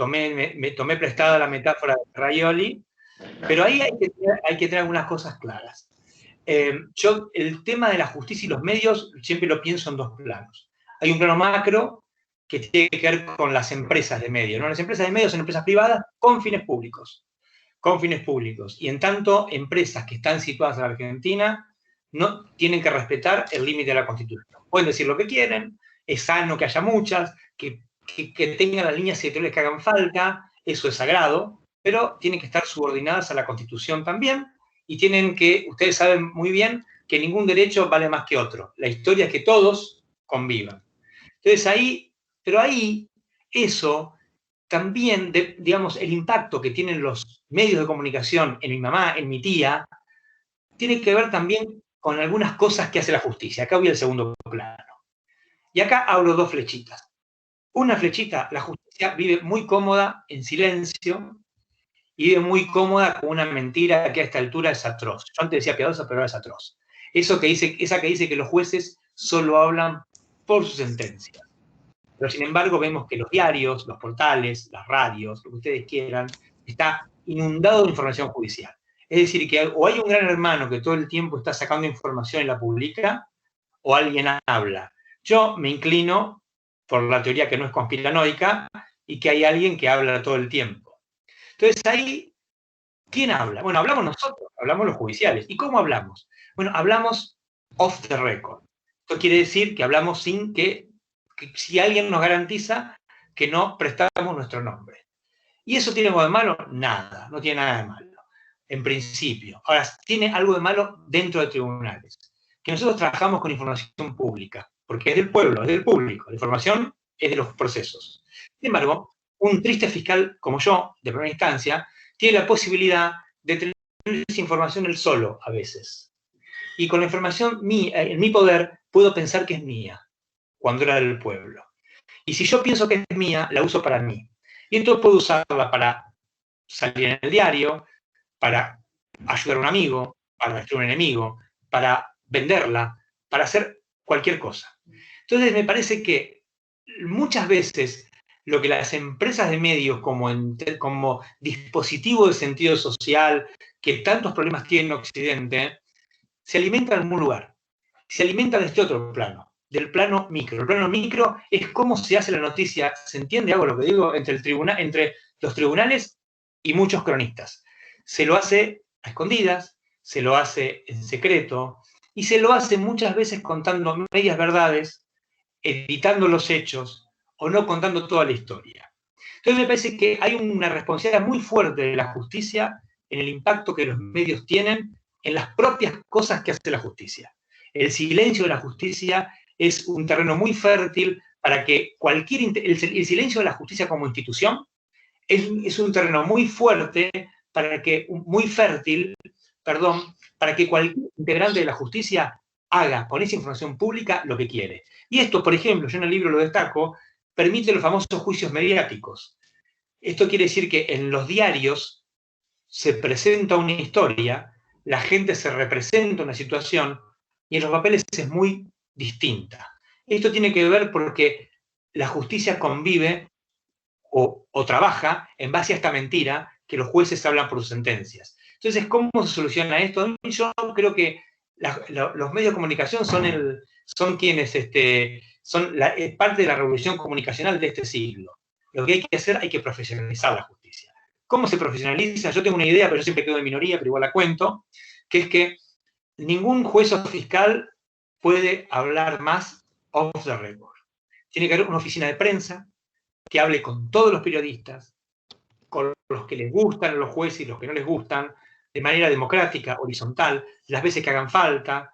Me tomé prestada la metáfora de Raioli, pero ahí hay que tener algunas cosas claras. Yo el tema de la justicia y los medios siempre lo pienso en dos planos. Hay un plano macro que tiene que ver con las empresas de medios, ¿no? Las empresas de medios son empresas privadas con fines públicos. Con fines públicos. Y en tanto, empresas que están situadas en la Argentina no tienen que respetar el límite de la Constitución. Pueden decir lo que quieren, es sano que haya muchas, que tengan las líneas editoriales que hagan falta, eso es sagrado, pero tienen que estar subordinadas a la Constitución también, y tienen que, ustedes saben muy bien, que ningún derecho vale más que otro. La historia es que todos convivan. Entonces pero ahí, eso también, digamos, el impacto que tienen los medios de comunicación en mi mamá, en mi tía, tiene que ver también con algunas cosas que hace la justicia. Acá voy al segundo plano. Y acá abro dos flechitas. Una flechita, la justicia vive muy cómoda en silencio y vive muy cómoda con una mentira que a esta altura es atroz. Yo antes decía piadosa, pero ahora es atroz. Esa que dice que los jueces solo hablan por su sentencia. Pero sin embargo vemos que los diarios, los portales, las radios, lo que ustedes quieran, está inundado de información judicial. Es decir, que o hay un gran hermano que todo el tiempo está sacando información y la publica, o alguien habla. Yo me inclino por la teoría que no es conspiranoica y que hay alguien que habla todo el tiempo. Entonces ahí, ¿quién habla? Bueno, hablamos nosotros, hablamos los judiciales. ¿Y cómo hablamos? Bueno, hablamos off the record. Esto quiere decir que hablamos sin que si alguien nos garantiza que no prestamos nuestro nombre. ¿Y eso tiene algo de malo? Nada, no tiene nada de malo, en principio. Ahora, tiene algo de malo dentro de tribunales. Que nosotros trabajamos con información pública, porque es del pueblo, es del público. La información es de los procesos. Sin embargo, un triste fiscal como yo, de primera instancia, tiene la posibilidad de tener esa información él solo a veces. Y con la información en mi poder, puedo pensar que es mía, cuando era del pueblo. Y si yo pienso que es mía, la uso para mí. Y entonces puedo usarla para salir en el diario, para ayudar a un amigo, para destruir a un enemigo, para venderla, para hacer cualquier cosa. Entonces me parece que muchas veces lo que las empresas de medios como dispositivo de sentido social, que tantos problemas tiene en Occidente, se alimentan en algún lugar. Se alimentan de este otro plano, del plano micro. El plano micro es cómo se hace la noticia. ¿Se entiende algo lo que digo? Entre los tribunales y muchos cronistas. Se lo hace a escondidas, se lo hace en secreto, y se lo hace muchas veces contando medias verdades, editando los hechos o no contando toda la historia. Entonces me parece que hay una responsabilidad muy fuerte de la justicia en el impacto que los medios tienen en las propias cosas que hace la justicia. El silencio de la justicia es un terreno muy fértil para que el silencio de la justicia como institución es un terreno muy fuerte muy fértil, para que cualquier integrante de la justicia haga con esa información pública lo que quiere. Y esto, por ejemplo, yo en el libro lo destaco, permite los famosos juicios mediáticos. Esto quiere decir que en los diarios se presenta una historia, la gente se representa una situación, y en los papeles es muy distinta. Esto tiene que ver porque la justicia convive o trabaja en base a esta mentira que los jueces hablan por sus sentencias. Entonces, ¿cómo se soluciona esto? Yo creo que los medios de comunicación son quienes son parte de la revolución comunicacional de este siglo. Lo que hay que hacer, hay que profesionalizar la justicia. ¿Cómo se profesionaliza? Yo tengo una idea, pero yo siempre quedo en minoría, pero igual la cuento, que es que ningún juez o fiscal puede hablar más off the record. Tiene que haber una oficina de prensa que hable con todos los periodistas, con los que les gustan a los jueces y los que no les gustan, de manera democrática, horizontal, las veces que hagan falta,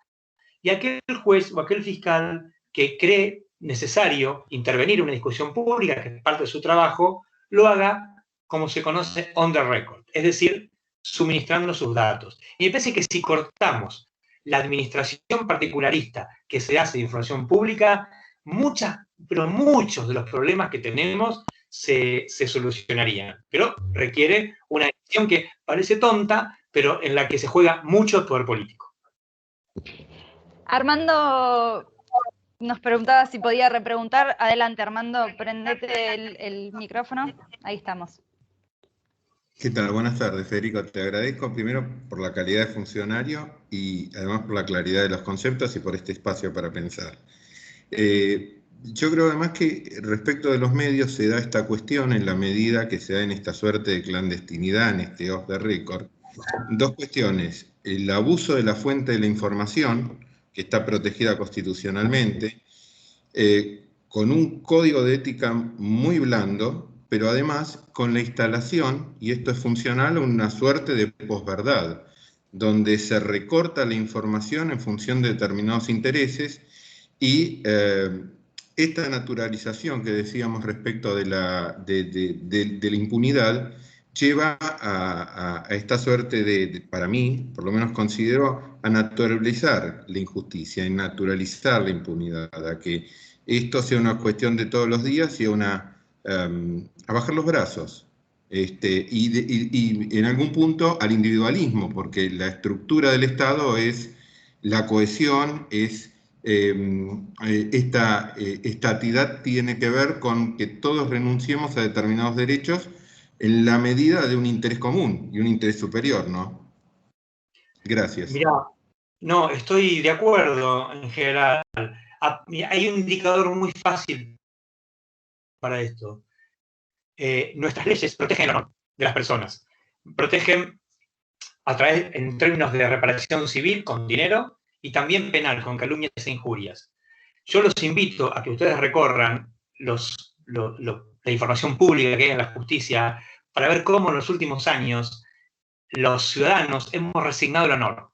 y aquel juez o aquel fiscal que cree necesario intervenir en una discusión pública, que es parte de su trabajo, lo haga como se conoce on the record, es decir, suministrando sus datos. Y me parece que si cortamos la administración particularista que se hace de información pública, pero muchos de los problemas que tenemos se solucionarían. Pero requiere una decisión que parece tonta, pero en la que se juega mucho el poder político. Armando nos preguntaba si podía repreguntar. Adelante, Armando, prendete el micrófono. Ahí estamos. ¿Qué tal? Buenas tardes, Federico. Te agradezco primero por la calidad de funcionario y además por la claridad de los conceptos y por este espacio para pensar. Yo creo además que respecto de los medios se da esta cuestión en la medida que se da en esta suerte de clandestinidad, en este off the record. Dos cuestiones: el abuso de la fuente de la información, que está protegida constitucionalmente, con un código de ética muy blando, pero además con la instalación, y esto es funcional, una suerte de posverdad, donde se recorta la información en función de determinados intereses, y esta naturalización que decíamos respecto de la impunidad lleva a esta suerte para mí, por lo menos considero, a naturalizar la injusticia, a naturalizar la impunidad, a que esto sea una cuestión de todos los días y a bajar los brazos. Y en algún punto al individualismo, porque la estructura del Estado es la cohesión, esta estatidad tiene que ver con que todos renunciemos a determinados derechos en la medida de un interés común y un interés superior, ¿no? Gracias. Mirá, no, estoy de acuerdo en general. Hay un indicador muy fácil para esto. Nuestras leyes protegen el honor de las personas. Protegen en términos de reparación civil con dinero y también penal con calumnias e injurias. Yo los invito a que ustedes recorran la información pública que hay en la justicia para ver cómo en los últimos años los ciudadanos hemos resignado el honor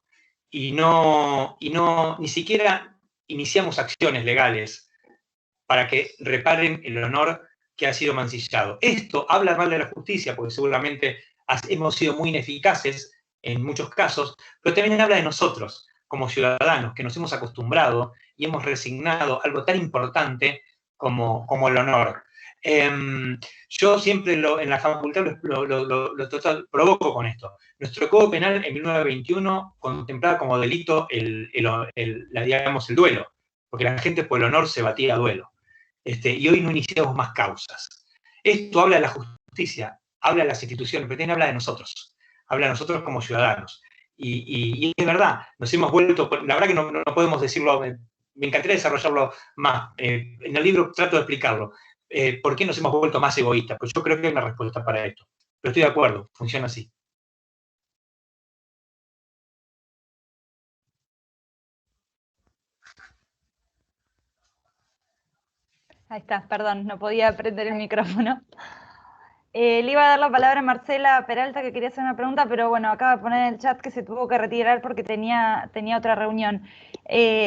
y ni siquiera iniciamos acciones legales para que reparen el honor que ha sido mancillado. Esto habla mal de la justicia, porque seguramente hemos sido muy ineficaces en muchos casos, pero también habla de nosotros, como ciudadanos, que nos hemos acostumbrado y hemos resignado algo tan importante como el honor. Yo siempre en la facultad lo provoco con esto. Nuestro Código Penal en 1921 contemplaba como delito el duelo, porque la gente por el honor se batía a duelo. Y hoy no iniciamos más causas. Esto habla de la justicia, habla de las instituciones, pero también habla de nosotros como ciudadanos. Y es verdad, nos hemos vuelto, la verdad que no podemos decirlo, me encantaría desarrollarlo más. En el libro trato de explicarlo. ¿Por qué nos hemos vuelto más egoístas? Pues yo creo que hay una respuesta para esto. Pero estoy de acuerdo, funciona así. Ahí está, perdón, no podía prender el micrófono. Le iba a dar la palabra a Marcela Peralta, que quería hacer una pregunta, pero bueno, acaba de poner en el chat que se tuvo que retirar porque tenía otra reunión.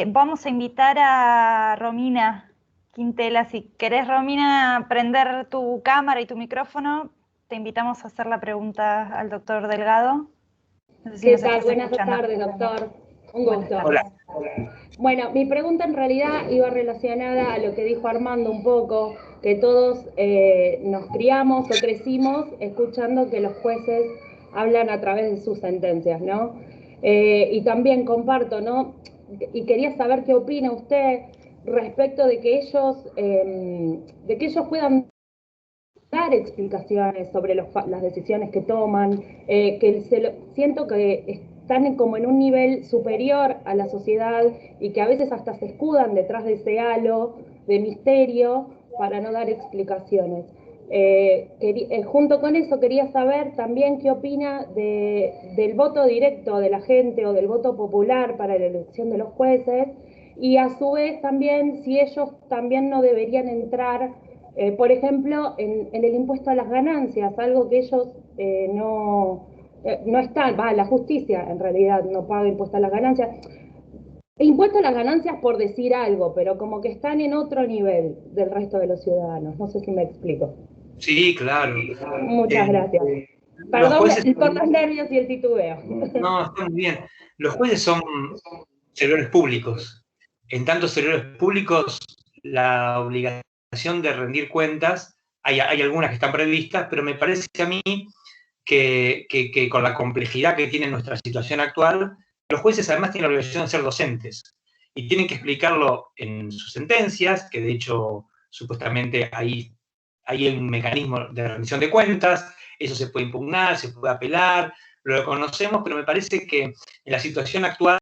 Vamos a invitar a Romina Quintela. Si querés, Romina, prender tu cámara y tu micrófono, te invitamos a hacer la pregunta al doctor Delgado. No sé si ¿Qué tal? Buenas tardes, doctor. Un gusto. Hola. Bueno, mi pregunta en realidad iba relacionada a lo que dijo Armando un poco, que todos nos criamos o crecimos escuchando que los jueces hablan a través de sus sentencias, ¿no? Y también comparto, ¿no? Y quería saber qué opina usted respecto de que ellos puedan dar explicaciones sobre las decisiones que toman, siento que están como en un nivel superior a la sociedad y que a veces hasta se escudan detrás de ese halo de misterio para no dar explicaciones. Junto con eso quería saber también qué opina del voto directo de la gente o del voto popular para la elección de los jueces, y a su vez también si ellos también no deberían entrar, por ejemplo, en el impuesto a las ganancias, algo que ellos no están, la justicia en realidad no paga impuesto a las ganancias. Impuesto a las ganancias por decir algo, pero como que están en otro nivel del resto de los ciudadanos. No sé si me explico. Sí, claro. Muchas gracias. Perdón por los nervios y el titubeo. No, está muy bien. Los jueces son servidores públicos. En tanto servidores públicos, la obligación de rendir cuentas, hay algunas que están previstas, pero me parece a mí que con la complejidad que tiene nuestra situación actual, los jueces además tienen la obligación de ser docentes y tienen que explicarlo en sus sentencias, que de hecho supuestamente hay un mecanismo de rendición de cuentas, eso se puede impugnar, se puede apelar, lo conocemos, pero me parece que en la situación actual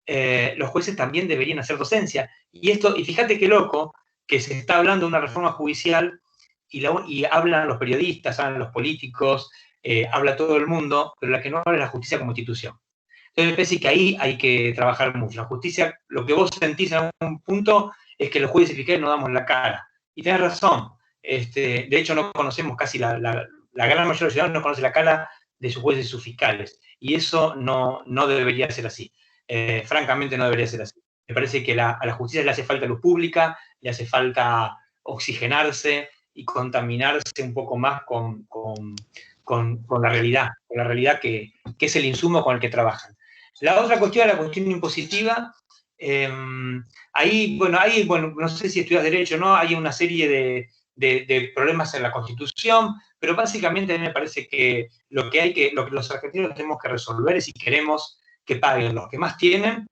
los jueces también deberían hacer docencia. Y fíjate qué loco que se está hablando de una reforma judicial y hablan los periodistas, hablan los políticos, habla todo el mundo, pero la que no habla es la justicia como institución. Entonces me parece que ahí hay que trabajar mucho. La justicia, lo que vos sentís en algún punto es que los jueces y fiscales no damos la cara. Y tenés razón. De hecho, no conocemos casi la gran mayoría de los ciudadanos no conoce la cara de sus jueces y sus fiscales. Y eso no debería ser así. Francamente, no debería ser así. Me parece que a la justicia le hace falta luz pública, le hace falta oxigenarse y contaminarse un poco más con la realidad que es el insumo con el que trabajan. La otra cuestión es la cuestión impositiva. Ahí, no sé si estudias Derecho o no, hay una serie de problemas en la Constitución, pero básicamente a mí me parece que lo que los argentinos tenemos que resolver es si queremos que paguen los que más tienen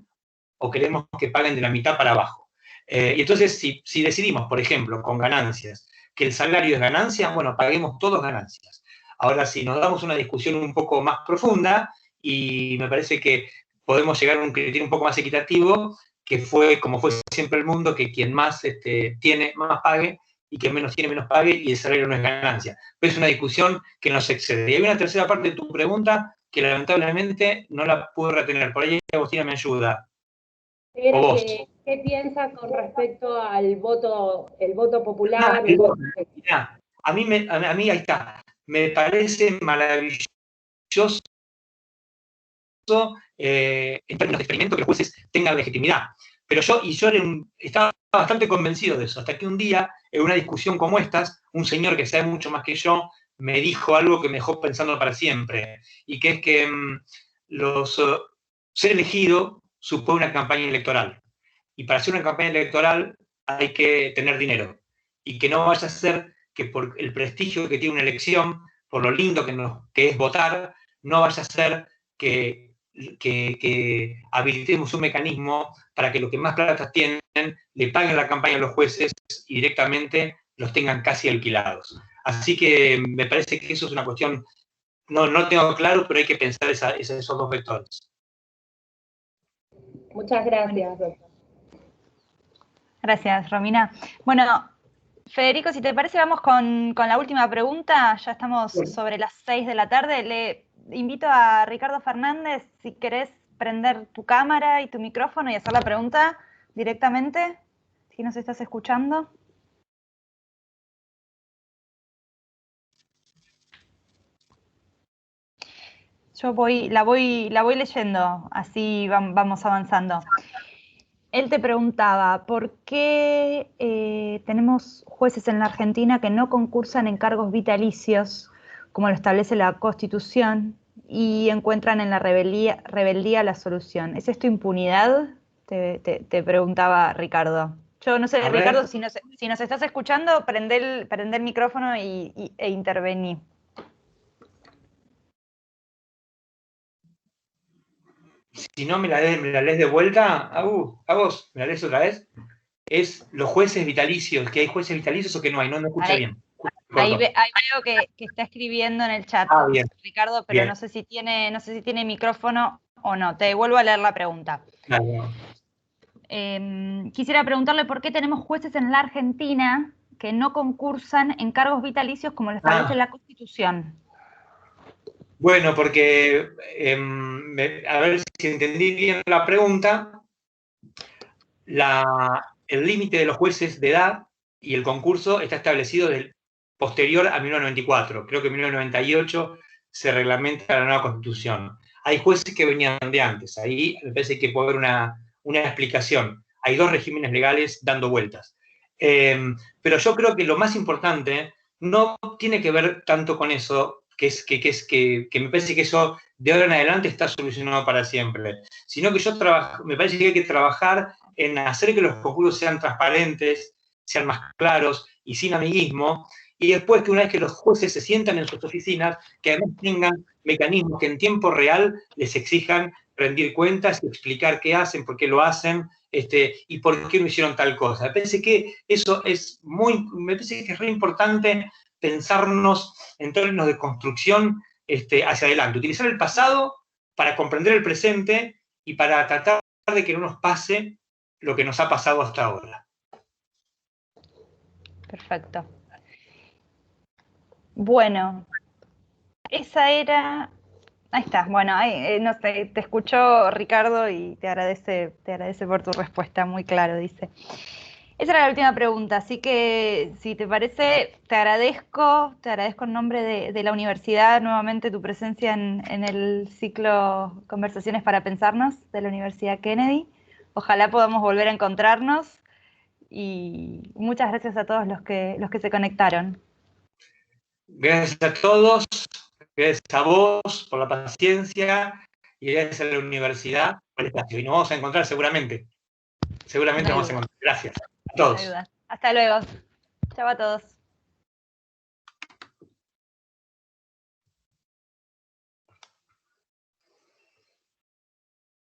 o queremos que paguen de la mitad para abajo. Y entonces, si decidimos, por ejemplo, con ganancias, que el salario es ganancia, bueno, paguemos todos ganancias. Ahora, si nos damos una discusión un poco más profunda, y me parece que podemos llegar a un criterio un poco más equitativo, que fue como fue siempre el mundo, que quien más tiene, más pague, y quien menos tiene, menos pague, y el salario no es ganancia. Pero es una discusión que nos excede. Y hay una tercera parte de tu pregunta que lamentablemente no la pude retener. Por ahí Agostina me ayuda. ¿Qué piensa con respecto al el voto popular? Mirá, a mí ahí está. Me parece maravilloso en términos de experimento que los jueces tengan legitimidad. Pero yo estaba bastante convencido de eso, hasta que un día, en una discusión como estas, un señor que sabe mucho más que yo, me dijo algo que me dejó pensando para siempre, y que es que ser elegido supone una campaña electoral. Y para hacer una campaña electoral hay que tener dinero. Y que no vaya a ser que por el prestigio que tiene una elección, por lo lindo que es votar, no vaya a ser que habilitemos un mecanismo para que los que más plata tienen le paguen la campaña a los jueces y directamente los tengan casi alquilados. Así que me parece que eso es una cuestión, no tengo claro, pero hay que pensar esos dos vectores. Muchas gracias, doctor. Gracias, Romina. Bueno, Federico, si te parece, vamos con la última pregunta. Ya estamos sobre las 6 de la tarde. Le invito a Ricardo Fernández, si querés prender tu cámara y tu micrófono y hacer la pregunta directamente, si nos estás escuchando. Yo la voy leyendo, así vamos avanzando. Él te preguntaba, ¿por qué tenemos jueces en la Argentina que no concursan en cargos vitalicios, como lo establece la Constitución, y encuentran en la rebeldía la solución? ¿Es esto impunidad? Te preguntaba Ricardo. Yo no sé, Ricardo, si nos estás escuchando, prende el micrófono e intervení. Si no, me la lees de vuelta. ¿A vos? ¿Me la lees otra vez? Es los jueces vitalicios, que hay jueces vitalicios o que no hay, no me escucha bien. Ahí veo que está escribiendo en el chat, bien, Ricardo, pero bien. No sé si tiene micrófono o no. Te vuelvo a leer la pregunta. Claro. Quisiera preguntarle por qué tenemos jueces en la Argentina que no concursan en cargos vitalicios como lo establece la Constitución. Bueno, porque, a ver si entendí bien la pregunta, el límite de los jueces de edad y el concurso está establecido posterior a 1994. Creo que en 1998 se reglamenta la nueva Constitución. Hay jueces que venían de antes. Ahí me parece que puede haber una explicación. Hay dos regímenes legales dando vueltas. Pero yo creo que lo más importante no tiene que ver tanto con eso, que me parece que eso de ahora en adelante está solucionado para siempre, sino que me parece que hay que trabajar en hacer que los concursos sean transparentes, sean más claros y sin amiguismo, y después que una vez que los jueces se sientan en sus oficinas, que además tengan mecanismos que en tiempo real les exijan rendir cuentas y explicar qué hacen, por qué lo hacen, y por qué no hicieron tal cosa. Me parece que eso es re importante pensarnos en términos de construcción hacia adelante, utilizar el pasado para comprender el presente y para tratar de que no nos pase lo que nos ha pasado hasta ahora. Perfecto. Bueno, esa era... Ahí está, bueno, no sé, te escuchó Ricardo y te agradece por tu respuesta, muy claro, dice. Esa era la última pregunta, así que si te parece, te agradezco en nombre de la universidad nuevamente tu presencia en el ciclo Conversaciones para Pensarnos de la Universidad Kennedy. Ojalá podamos volver a encontrarnos y muchas gracias a todos los que se conectaron. Gracias a todos, gracias a vos por la paciencia y gracias a la universidad por el espacio. Y nos vamos a encontrar seguramente. Seguramente nos vamos a encontrar. Gracias a todos. Hasta luego. Chao a todos.